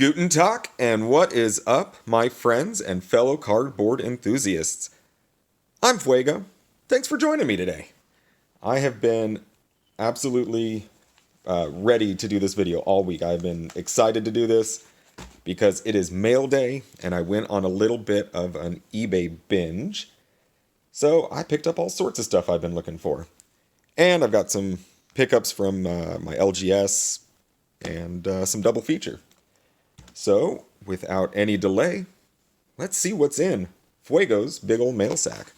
Guten Tag, and what is up, my friends and fellow cardboard enthusiasts? I'm Pfuego. Thanks for joining me today. I have been absolutely ready to do this video all week. I've been excited to do this because it is mail day, and I went on a little bit of an eBay binge. So I picked up all sorts of stuff I've been looking for. And I've got some pickups from my LGS and some double feature. So, without any delay, let's see what's in Pfuego's big old mail sack.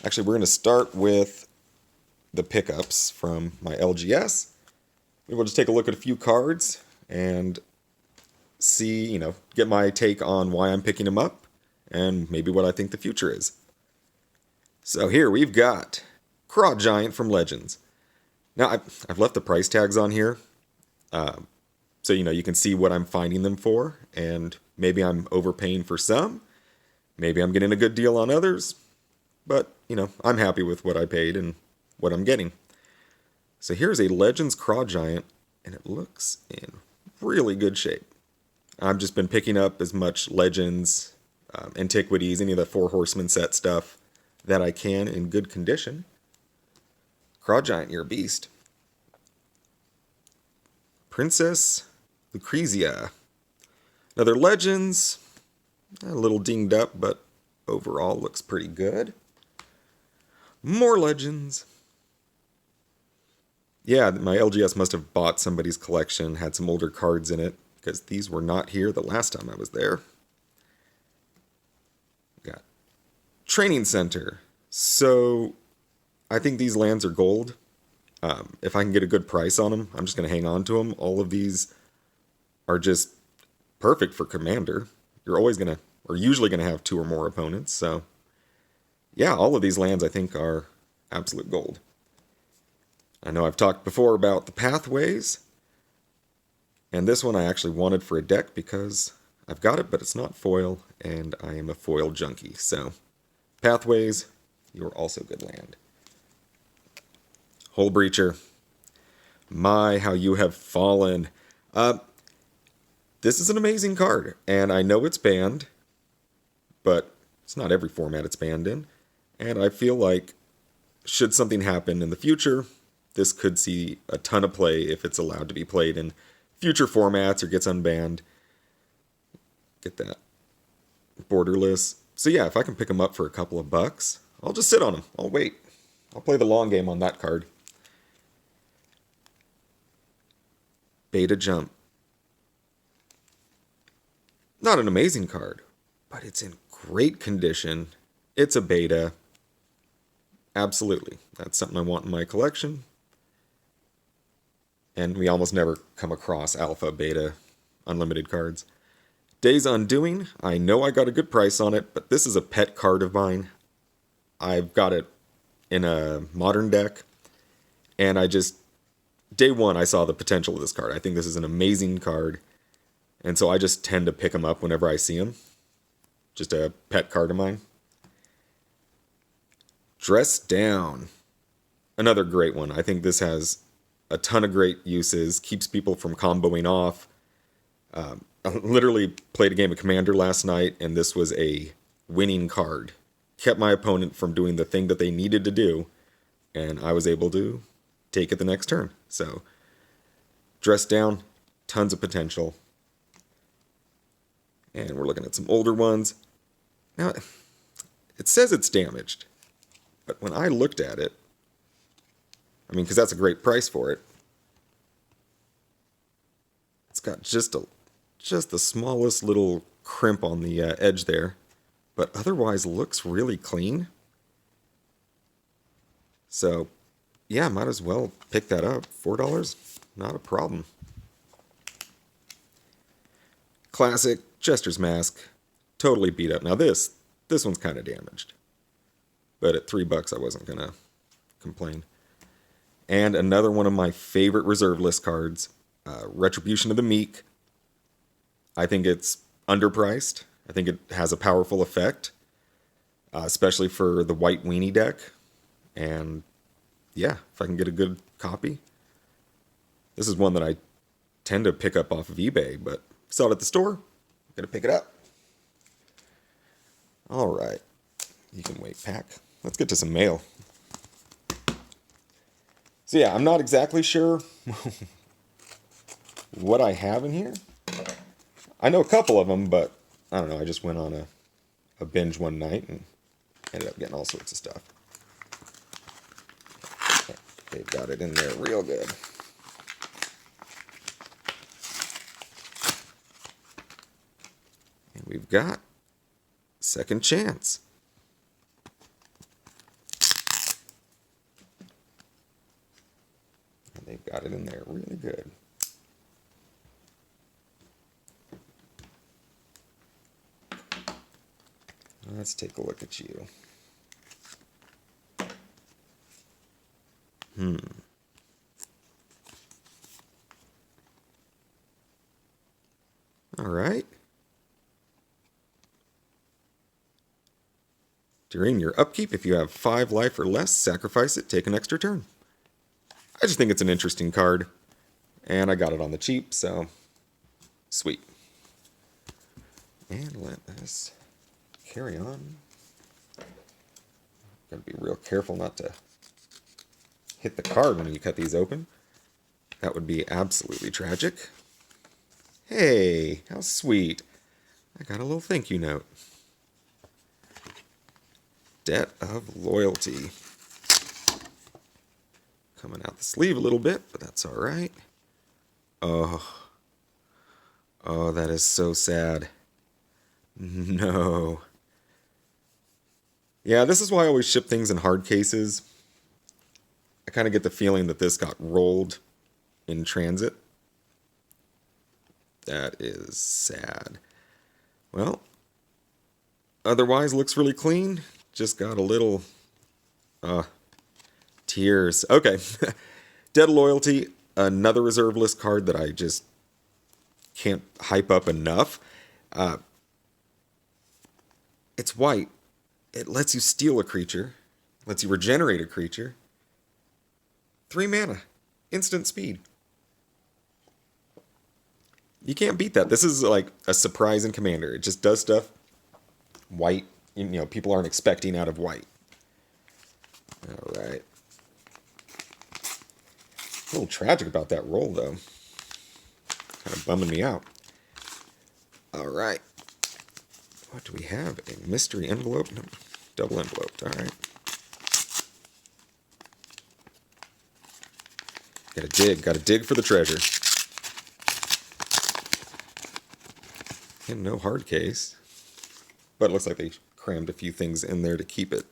Actually, we're going to start with the pickups from my LGS. We'll just take a look at a few cards and see, get my take on why I'm picking them up and maybe what I think the future is. So here we've got Craw Giant from Legends. Now, I've left the price tags on here. So, you can see what I'm finding them for, and maybe I'm overpaying for some. Maybe I'm getting a good deal on others. But, I'm happy with what I paid and what I'm getting. So here's a Legends Craw Giant, and it looks in really good shape. I've just been picking up as much Legends, Antiquities, any of the Four Horsemen set stuff that I can in good condition. Craw Giant, you're a beast. Princess Lucrezia. Another Legends. A little dinged up, but overall looks pretty good. More Legends. Yeah, my LGS must have bought somebody's collection, had some older cards in it, because these were not here the last time I was there. Got Training Center. So, I think these lands are gold. If I can get a good price on them, I'm just going to hang on to them. All of these are just perfect for Commander. You're always going to, or usually going to have two or more opponents. So, yeah, all of these lands I think are absolute gold. I know I've talked before about the Pathways. And this one I actually wanted for a deck because I've got it, but it's not foil, and I am a foil junkie. So, Pathways, you're also good land. Hull Breacher. My, how you have fallen. This is an amazing card, and I know it's banned, but it's not every format it's banned in. And I feel like, should something happen in the future, this could see a ton of play if it's allowed to be played in future formats or gets unbanned. Get that. Borderless. So yeah, if I can pick them up for a couple of bucks, I'll just sit on them. I'll wait. I'll play the long game on that card. Beta Jump. Not an amazing card, but it's in great condition. It's a beta. Absolutely. That's something I want in my collection. And we almost never come across alpha, beta, unlimited cards. Days Undoing. I know I got a good price on it, but this is a pet card of mine. I've got it in a modern deck, and day one, I saw the potential of this card. I think this is an amazing card, and so I just tend to pick them up whenever I see them. Just a pet card of mine. Dress Down. Another great one. I think this has a ton of great uses, keeps people from comboing off. I literally played a game of Commander last night, and this was a winning card. Kept my opponent from doing the thing that they needed to do, and I was able to take it the next turn. So, Dress Down, tons of potential. And we're looking at some older ones. Now, it says it's damaged, but when I looked at it, because that's a great price for it, it's got just the smallest little crimp on the edge there, but otherwise looks really clean. So, yeah, might as well pick that up. $4, not a problem. Classic Jester's Mask, totally beat up. Now this one's kind of damaged, but at $3 I wasn't gonna complain. And another one of my favorite reserve list cards, Retribution of the Meek. I think it's underpriced. I think it has a powerful effect, especially for the white weenie deck. And yeah, if I can get a good copy. This is one that I tend to pick up off of eBay, but Saw it at the store. Gonna pick it up. All right. You can wait, pack. Let's get to some mail. So yeah, I'm not exactly sure what I have in here. I know a couple of them, but I don't know. I just went on a binge one night and ended up getting all sorts of stuff. They've got it in there real good. And we've got Second Chance. And they've got it in there really good. Let's take a look at you. All right. During your upkeep, if you have 5 life or less, sacrifice it, take an extra turn. I just think it's an interesting card. And I got it on the cheap, so sweet. And let us carry on. Gotta be real careful not to hit the card when you cut these open. That would be absolutely tragic. Hey, how sweet. I got a little thank you note. Debt of Loyalty. Coming out the sleeve a little bit, but that's all right. Oh, that is so sad. No. Yeah, this is why I always ship things in hard cases. I kind of get the feeling that this got rolled in transit. That is sad. Well, otherwise looks really clean. Just got a little tears. Okay. Dead of Loyalty, another reserve list card that I just can't hype up enough. It's white. It lets you steal a creature, lets you regenerate a creature. 3 mana, instant speed. You can't beat that. This is like a surprise in Commander. It just does stuff white, you know, people aren't expecting out of white. All right. A little tragic about that roll, though. Kind of bumming me out. All right. What do we have? A mystery envelope? No, double enveloped. All right. Gotta dig for the treasure. And no hard case. But it looks like they crammed a few things in there to keep it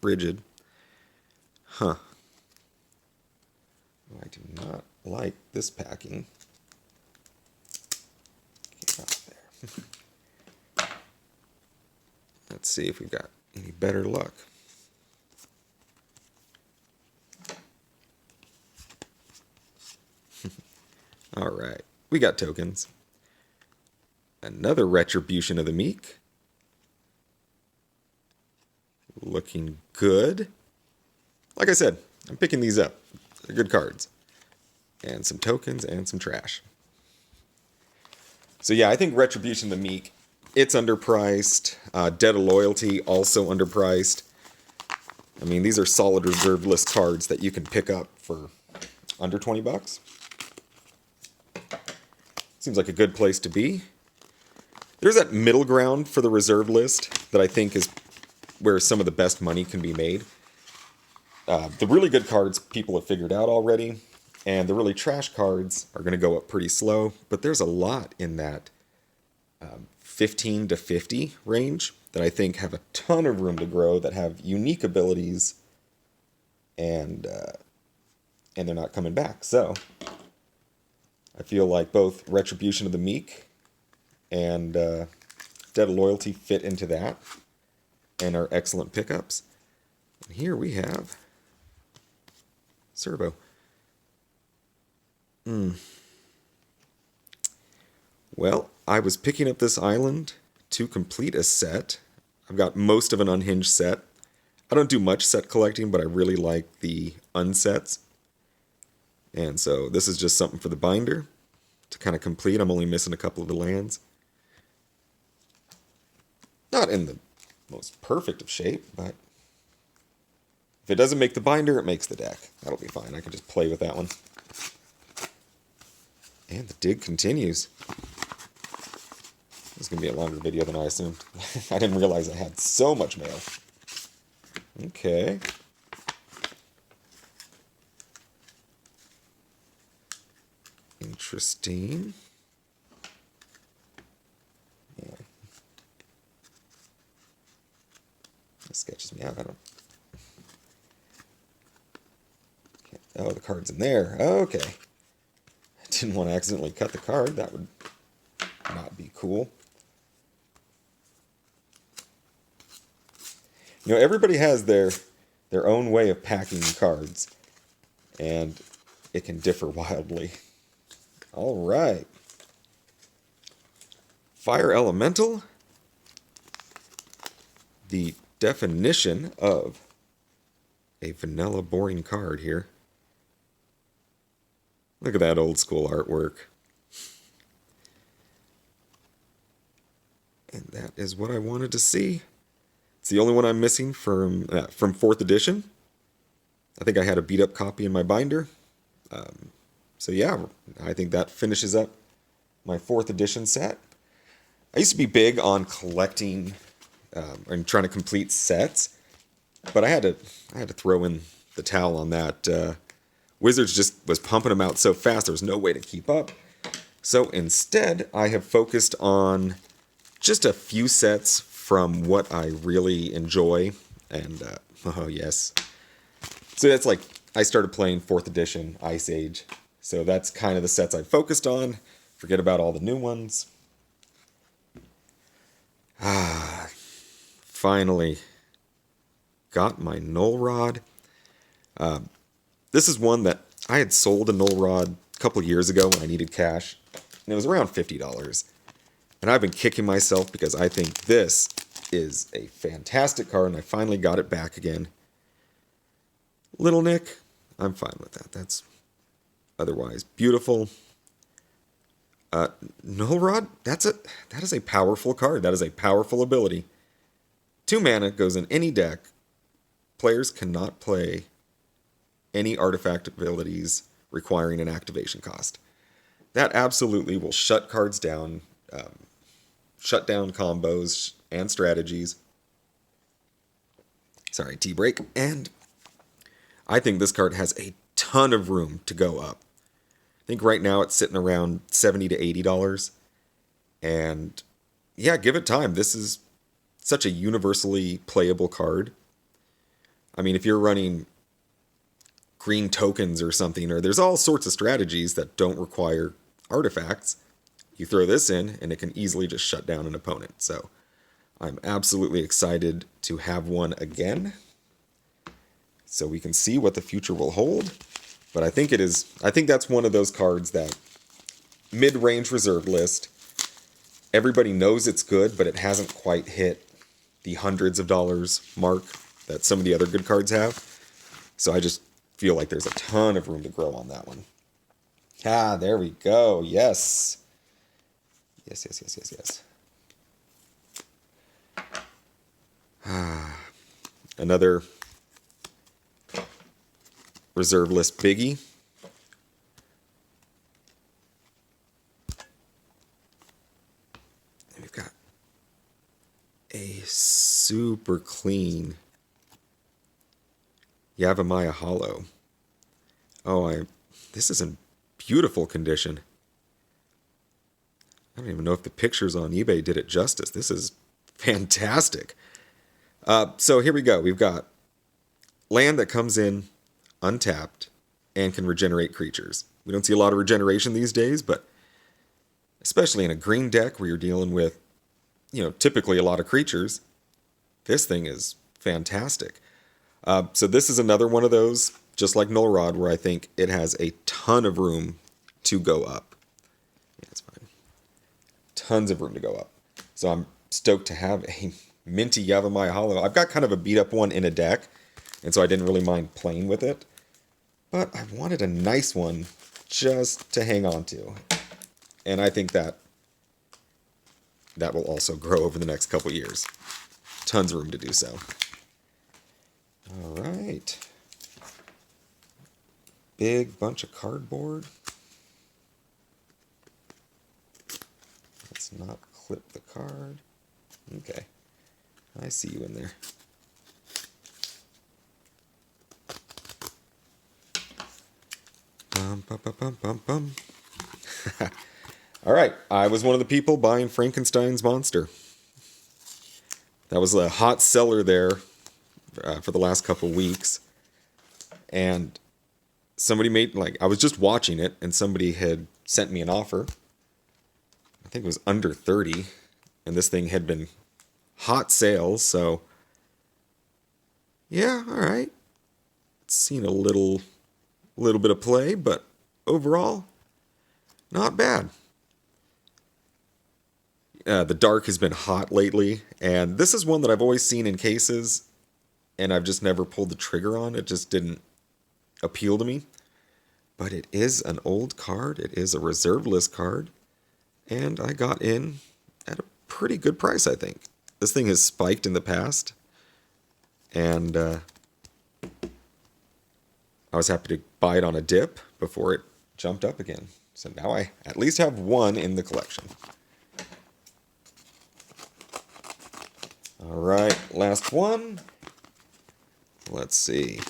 rigid. Huh. I do not like this packing. Get out there. Let's see if we've got any better luck. All right, we got tokens. Another Retribution of the Meek. Looking good. Like I said, I'm picking these up. They're good cards. And some tokens and some trash. So yeah, I think Retribution of the Meek, it's underpriced. Debt of Loyalty, also underpriced. I mean, these are solid reserve list cards that you can pick up for under 20 bucks. Seems like a good place to be. There's that middle ground for the reserve list that I think is where some of the best money can be made. The really good cards people have figured out already, and the really trash cards are going to go up pretty slow, but there's a lot in that 15 to 50 range that I think have a ton of room to grow, that have unique abilities, and they're not coming back. So I feel like both Retribution of the Meek and Debt of Loyalty fit into that and are excellent pickups. And here we have Servo. Well, I was picking up this island to complete a set. I've got most of an unhinged set. I don't do much set collecting, but I really like the unsets. And so this is just something for the binder. to kind of complete. I'm only missing a couple of the lands. Not in the most perfect of shape, but if it doesn't make the binder, it makes the deck. That'll be fine. I can just play with that one. And the dig continues. This is going to be a longer video than I assumed. I didn't realize I had so much mail. Okay. Interesting. Yeah. That sketches me out. I don't... Okay. Oh, the card's in there. Okay. I didn't want to accidentally cut the card. That would not be cool. You know, everybody has their own way of packing cards, and it can differ wildly. All right. Fire Elemental. The definition of a vanilla boring card here. Look at that old school artwork. And that is what I wanted to see. It's the only one I'm missing from 4th edition. I think I had a beat-up copy in my binder. So yeah, I think that finishes up my 4th edition set. I used to be big on collecting and trying to complete sets, but I had to throw in the towel on that. Wizards just was pumping them out so fast, there was no way to keep up. So instead, I have focused on just a few sets from what I really enjoy, and oh yes. So that's like, I started playing 4th edition, Ice Age, so that's kind of the sets I focused on. Forget about all the new ones. Finally got my Null Rod. This is one that I had sold a Null Rod a couple years ago when I needed cash, and it was around $50. And I've been kicking myself because I think this is a fantastic card, and I finally got it back again. Little Nick, I'm fine with that. That's otherwise beautiful. Null Rod, that is a powerful card. That is a powerful ability. 2 mana, goes in any deck. Players cannot play any artifact abilities requiring an activation cost. That absolutely will shut cards down, shut down combos and strategies. Sorry, tea break. And I think this card has a ton of room to go up. I think right now it's sitting around $70 to $80. And yeah, give it time. This is such a universally playable card. I mean, if you're running green tokens or something, or there's all sorts of strategies that don't require artifacts, you throw this in and it can easily just shut down an opponent. So I'm absolutely excited to have one again, so we can see what the future will hold. But I think that's one of those cards that mid-range reserve list, everybody knows it's good, but it hasn't quite hit the hundreds of dollars mark that some of the other good cards have. So I just feel like there's a ton of room to grow on that one. Ah, there we go. Yes. Yes. Another reserve list biggie. And we've got a super clean Yavimaya Hollow. Oh, this is in beautiful condition. I don't even know if the pictures on eBay did it justice. This is fantastic. So here we go. We've got land that comes in untapped and can regenerate creatures. We don't see a lot of regeneration these days, but especially in a green deck where you're dealing with, typically a lot of creatures, this thing is fantastic. So this is another one of those, just like Null Rod, where I think it has a ton of room to go up. Yeah, that's fine. Tons of room to go up. So I'm stoked to have a minty Yavimaya Hollow. I've got kind of a beat-up one in a deck, and so I didn't really mind playing with it. But I wanted a nice one just to hang on to. And I think that will also grow over the next couple years. Tons of room to do so. All right. Big bunch of cardboard. Let's not clip the card. Okay. I see you in there. Bum, bum, bum, bum, bum, bum. All right. I was one of the people buying Frankenstein's monster. That was a hot seller there for the last couple weeks. And somebody I was just watching it, and somebody had sent me an offer. I think it was under 30, and this thing had been hot sales, so yeah, all right. It's seen a little bit of play, but overall, not bad. The dark has been hot lately, and this is one that I've always seen in cases, and I've just never pulled the trigger on. It just didn't appeal to me. But it is an old card. It is a reserve list card. And I got in at a pretty good price, I think. This thing has spiked in the past. And I was happy to buy it on a dip before it jumped up again. So now I at least have one in the collection. All right, last one. Let's see.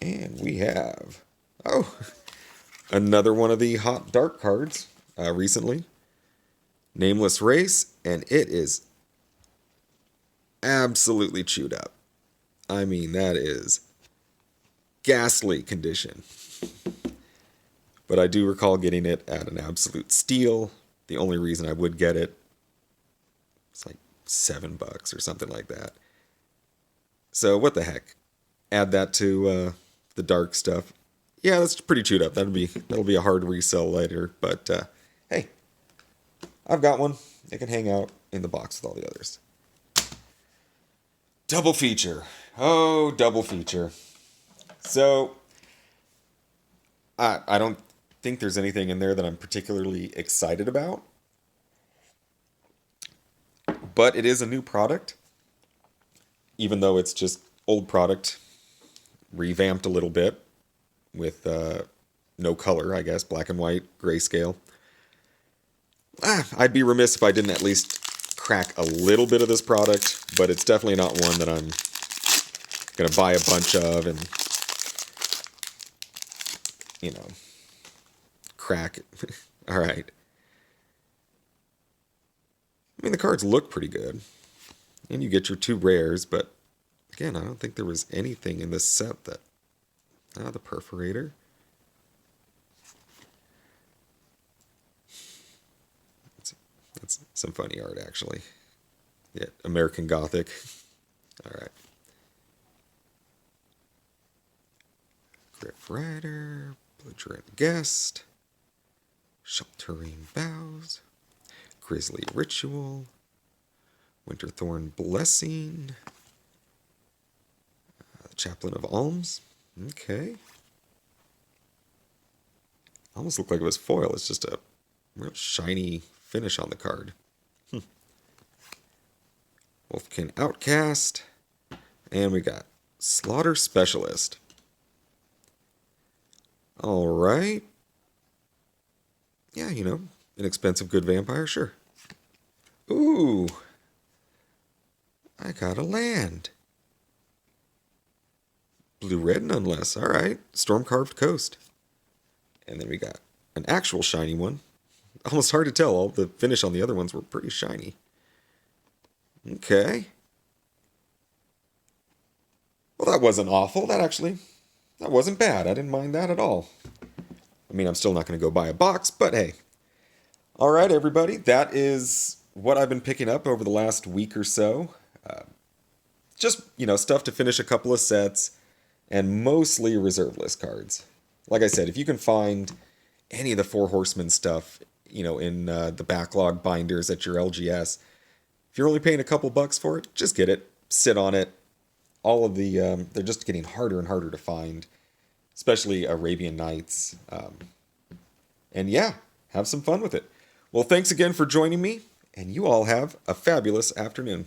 And we have, another one of the hot dark cards recently. Nameless Race, and it is absolutely chewed up. I mean, that is ghastly condition. But I do recall getting it at an absolute steal. The only reason I would get it, it's like $7 or something like that. So what the heck? Add that to the dark stuff. Yeah, that's pretty chewed up. That'll be a hard resell later. But hey, I've got one. It can hang out in the box with all the others. Double feature. Oh, double feature. So I don't think there's anything in there that I'm particularly excited about. But it is a new product. Even though it's just old product, revamped a little bit with no color, I guess, black and white, grayscale. I'd be remiss if I didn't at least crack a little bit of this product, but it's definitely not one that I'm going to buy a bunch of and, crack. All right. I mean, the cards look pretty good. And you get your 2 rares, but again, I don't think there was anything in this set that... the perforator. That's some funny art, actually. Yeah, American Gothic. All right. Griff Rider, Belligerent Guest, Sheltering Boughs, Grisly Ritual, Winterthorn Blessing, Chaplain of Alms. Okay. Almost looked like it was foil. It's just a real shiny finish on the card. Wolfkin Outcast. And we got Slaughter Specialist. Alright. Yeah, inexpensive good vampire, sure. Ooh. I got a land. Blue-red nonetheless. Alright. Storm-Carved Coast. And then we got an actual shiny one. Almost hard to tell. All the finish on the other ones were pretty shiny. Okay. Well, that wasn't awful. That wasn't bad. I didn't mind that at all. I mean, I'm still not going to go buy a box, but hey. Alright, everybody. That is what I've been picking up over the last week or so. Just, stuff to finish a couple of sets. And mostly reserve list cards. Like I said, if you can find any of the Four Horsemen stuff, in the backlog binders at your LGS, If you're only paying a couple bucks for it, just get it. Sit on it. All of the they're just getting harder and harder to find, especially Arabian Nights. And yeah, have some fun with it. Well, thanks again for joining me, and you all have a fabulous afternoon.